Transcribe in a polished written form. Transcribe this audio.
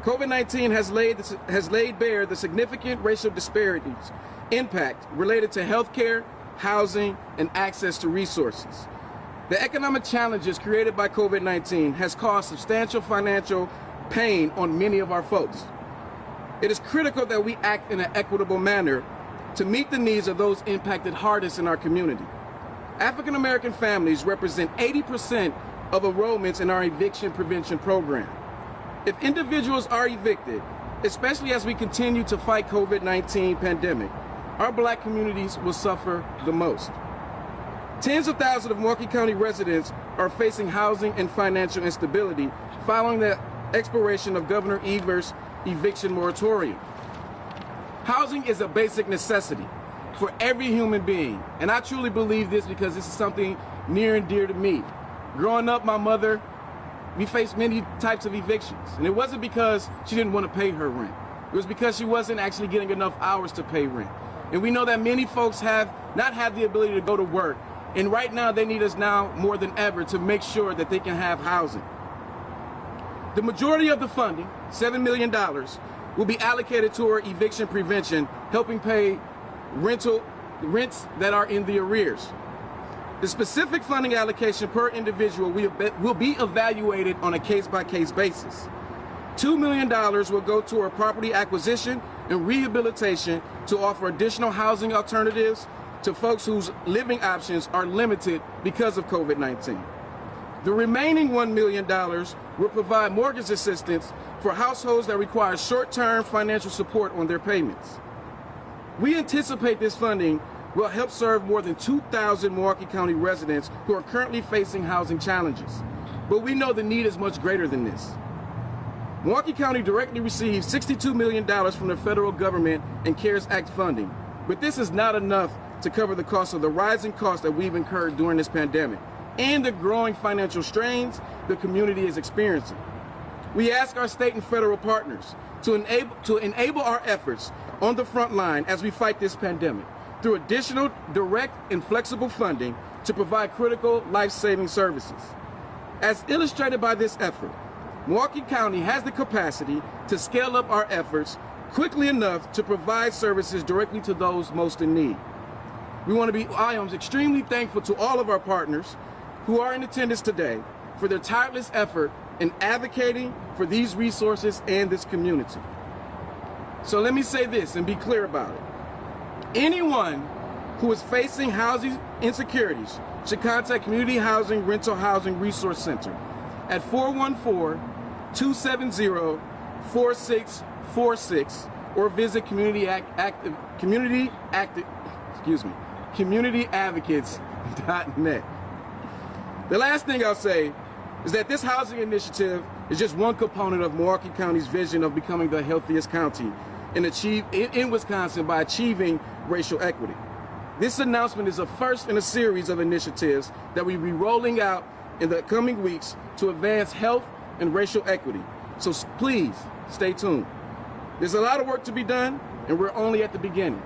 COVID-19 has laid bare the significant racial disparities impact related to healthcare, housing, and access to resources. The economic challenges created by COVID-19 has caused substantial financial pain on many of our folks. It is critical that we act in an equitable manner to meet the needs of those impacted hardest in our community. African American families represent 80% of enrollments in our eviction prevention program. If individuals are evicted, especially as we continue to fight COVID-19 pandemic, our Black communities will suffer the most. Tens of thousands of Milwaukee County residents are facing housing and financial instability following the expiration of Governor Evers' eviction moratorium. Housing is a basic necessity for every human being, and I truly believe this because this is something near and dear to me. Growing up, my mother, we faced many types of evictions, and it wasn't because she didn't want to pay her rent. It was because she wasn't actually getting enough hours to pay rent. And we know that many folks have not had the ability to go to work, and right now they need us now more than ever to make sure that they can have housing. The majority of the funding, $7 million, will be allocated toward eviction prevention, helping pay rents that are in the arrears. The specific funding allocation per individual will be evaluated on a case-by-case basis. $2 million will go toward property acquisition and rehabilitation to offer additional housing alternatives to folks whose living options are limited because of COVID-19. The remaining $1 million will provide mortgage assistance for households that require short-term financial support on their payments. We anticipate this funding will help serve more than 2,000 Milwaukee County residents who are currently facing housing challenges. But we know the need is much greater than this. Milwaukee County directly received $62 million from the federal government and CARES Act funding, but this is not enough to cover the cost of the rising costs that we've incurred during this pandemic and the growing financial strains the community is experiencing. We ask our state and federal partners to enable our efforts on the front line as we fight this pandemic through additional direct and flexible funding to provide critical life-saving services. As illustrated by this effort, Milwaukee County has the capacity to scale up our efforts quickly enough to provide services directly to those most in need. I am extremely thankful to all of our partners who are in attendance today for their tireless effort in advocating for these resources and this community. So let me say this and be clear about it. Anyone who is facing housing insecurities should contact Community Housing Rental Housing Resource Center at 414-270-4646 or visit communityadvocates.net. The last thing I'll say is that this housing initiative is just one component of Milwaukee County's vision of becoming the healthiest county in Wisconsin by achieving racial equity. This announcement is a first in a series of initiatives that we'll be rolling out in the coming weeks to advance health and racial equity. So please stay tuned. There's a lot of work to be done, and we're only at the beginning.